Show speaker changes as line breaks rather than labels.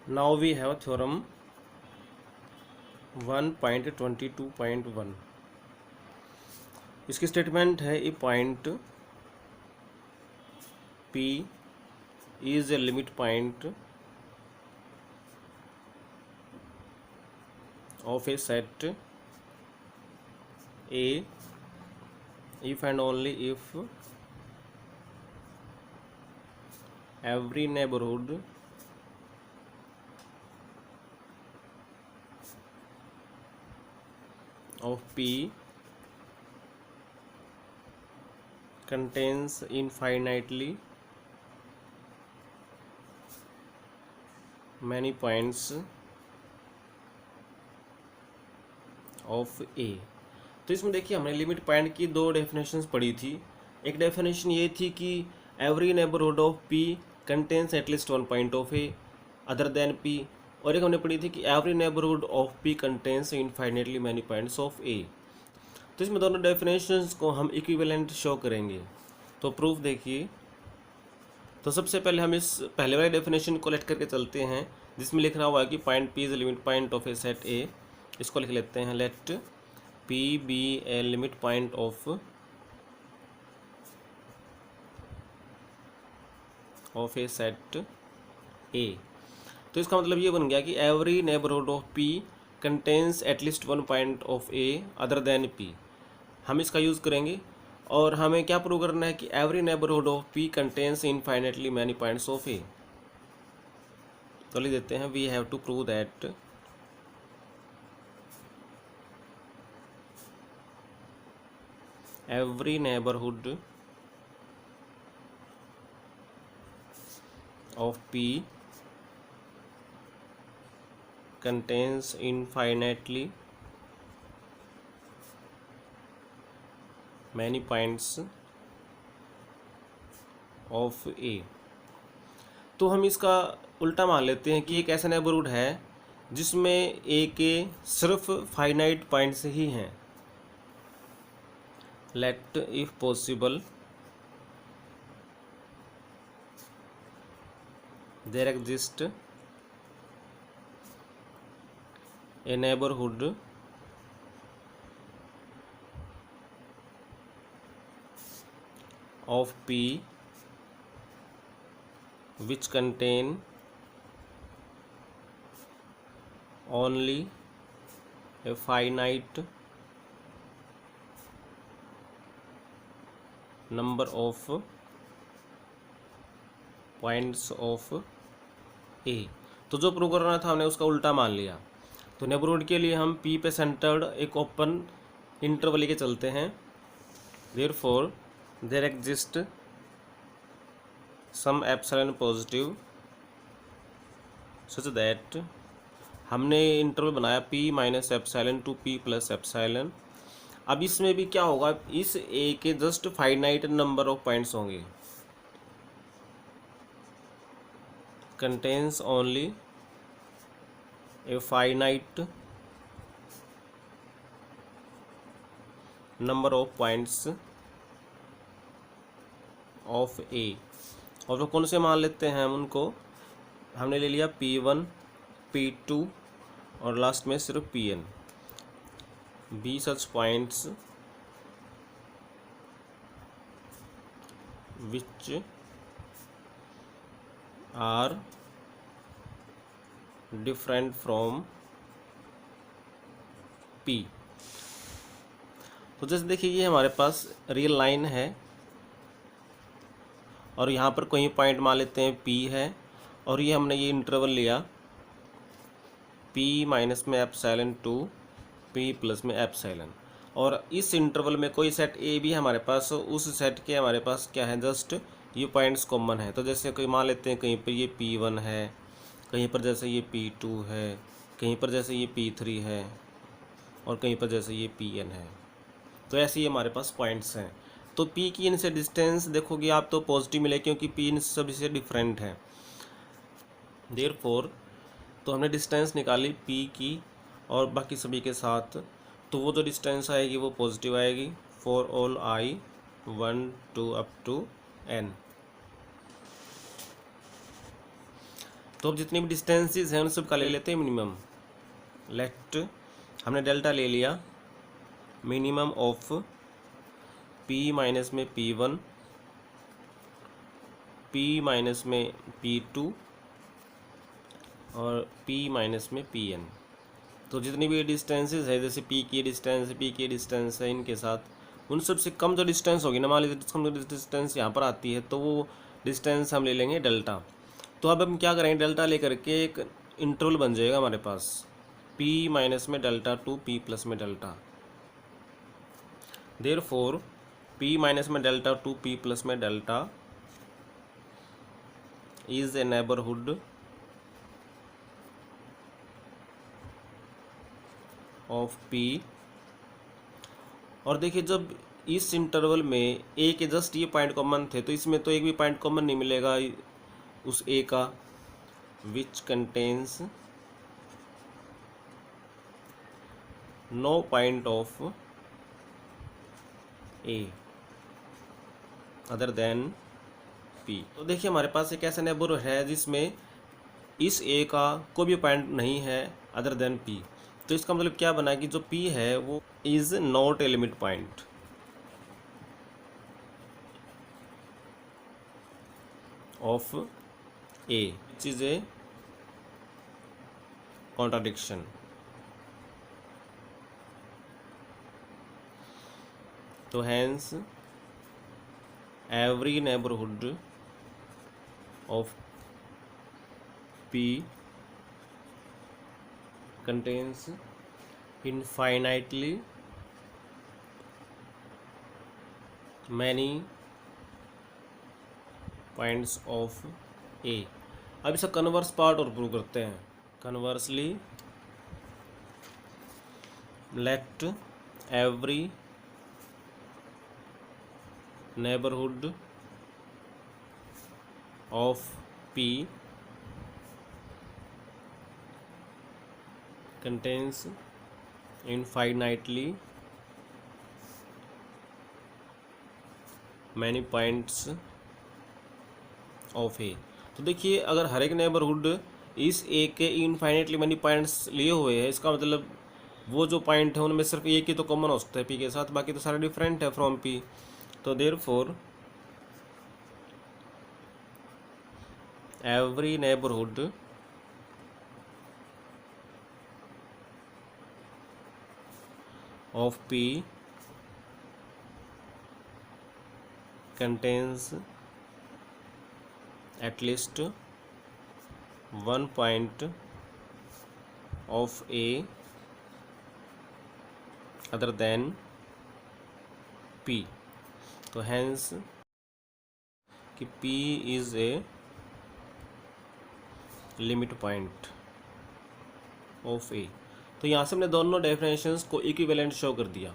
Now we have theorem 1.22.1। इसकी statement है ए point P is a limit point of a set A if and only if every neighborhood of P contains infinitely many points of A। तो इसमें देखिए हमने limit point की दो definitions पढ़ी थी। एक डेफिनेशन ये थी कि every neighbourhood of P contains at least one point of A other than P, और एक हमने पढ़ी थी कि every neighbourhood of P contains infinitely many points of A। तो इसमें दोनों डेफिनेशंस को हम इक्विवेलेंट शो करेंगे। तो प्रूफ देखिए, तो सबसे पहले हम इस पहले वाले डेफिनेशन को लेट करके चलते हैं जिसमें लिख रहा हुआ है कि point P is limit point of a set A। इसको लिख लेते हैं, let P be a limit point of a set A। तो इसका मतलब ये बन गया कि every neighbourhood of P contains at least one point of A other than P। हम इसका यूज़ करेंगे और हमें क्या प्रूव करना है कि every neighbourhood of P contains infinitely many points of A। तो लिख देते हैं, we have to prove that every neighborhood of P contains infinitely many points of A। तो हम इसका उल्टा मान लेते हैं कि एक ऐसा नेबरहुड है जिसमें A के सिर्फ फाइनाइट पॉइंट्स ही हैं। Let if possible there exist a neighborhood of P which contain only a finite number of points of A। तो जो प्रूव करना था हमने उसका उल्टा मान लिया। तो नेबरहुड के लिए हम P पे सेंटर्ड एक ओपन इंटरवल लेके चलते हैं। Therefore there exist some epsilon positive such that हमने इंटरवल बनाया P minus epsilon to P plus epsilon. अब इसमें भी क्या होगा, इस A के just finite number of points होंगे, contains only a finite number of points of A। और वो कौन से मान लेते हैं हम उनको, हमने ले लिया P1 P2 और लास्ट में सिर्फ Pn। Be such points which are different from P। तो जैसे देखिए ये हमारे पास रियल लाइन है और यहाँ पर कोई पॉइंट मान लेते हैं P है, और ये हमने ये इंटरवल लिया P माइनस में एप्सिलॉन टू P प्लस में एप्सिलॉन, और इस इंटरवल में कोई सेट A भी हमारे पास, उस सेट के हमारे पास क्या है, जस्ट ये पॉइंट्स कॉमन है। तो जैसे कोई मान लेते हैं कहीं पर ये P1 है, कहीं पर जैसे ये P2 है, कहीं पर जैसे ये P3 है, और कहीं पर जैसे ये Pn है। तो ऐसे ही हमारे पास पॉइंट्स हैं। तो P की इनसे डिस्टेंस देखोगे आप तो पॉजिटिव मिले क्योंकि P इन सभी से डिफरेंट है। देयरफॉर तो हमने डिस्टेंस निकाली P की और बाकी सभी के साथ, तो वो जो डिस्टेंस आएगी वो पॉजिटिव आएगी for all I 1 2 up to N। तो अब जितनी भी डिस्टेंसेस हैं उन सब का ले लेते हैं मिनिमम। लेट हमने डेल्टा ले लिया, मिनिमम ऑफ p माइनस में p1, p माइनस में p2 और p माइनस में pn। तो जितनी भी डिस्टेंसेस है, जैसे p की डिस्टेंस, p की डिस्टेंस है, इनके साथ उन सब से कम जो डिस्टेंस होगी ना, मान लीजिए कम जो डिस्टेंस यहाँ पर आती है, तो वो डिस्टेंस हम ले लेंगे डेल्टा। तो अब हम क्या करेंगे, डेल्टा लेकर के एक इंटरवल बन जाएगा हमारे पास, p माइनस में डेल्टा टू p प्लस में डेल्टा। देयरफॉर p माइनस में डेल्टा टू p प्लस में delta is a neighbourhood of p। और देखिए जब इस इंटरवल में a के जस्ट ये पॉइंट कॉमन थे, तो इसमें तो एक भी पॉइंट कॉमन नहीं मिलेगा उस a का, which contains no point of a other than p। तो देखिए हमारे पास एक ऐसा नेबरहुड है जिसमें इस a का कोई भी पॉइंट नहीं है अदर देन p। तो इसका मतलब क्या बना कि जो p है वो is not a limit point of a, which is a contradiction। तो hence every neighborhood of p contains infinitely many points of a। अब इसका कन्वर्स पार्ट और प्रूव करते हैं। Conversely let every neighbourhood of p contains infinitely many points of A. तो देखिए अगर हर एक नेबरहुड इस ए के इनफाइनेटली मनी पॉइंट्स लिए हुए हैं, इसका मतलब वो जो पॉइंट है उनमें सिर्फ एक ही तो कॉमन हो सकता है पी के साथ, बाकी तो सारे डिफरेंट है फ्रॉम पी। तो therefore every neighbourhood of P contains at least one point of a other than p। तो hence कि p is a limit point of a। तो यहाँ से हमने दोनों डेफिनेशंस को इक्विवेलेंट शो कर दिया।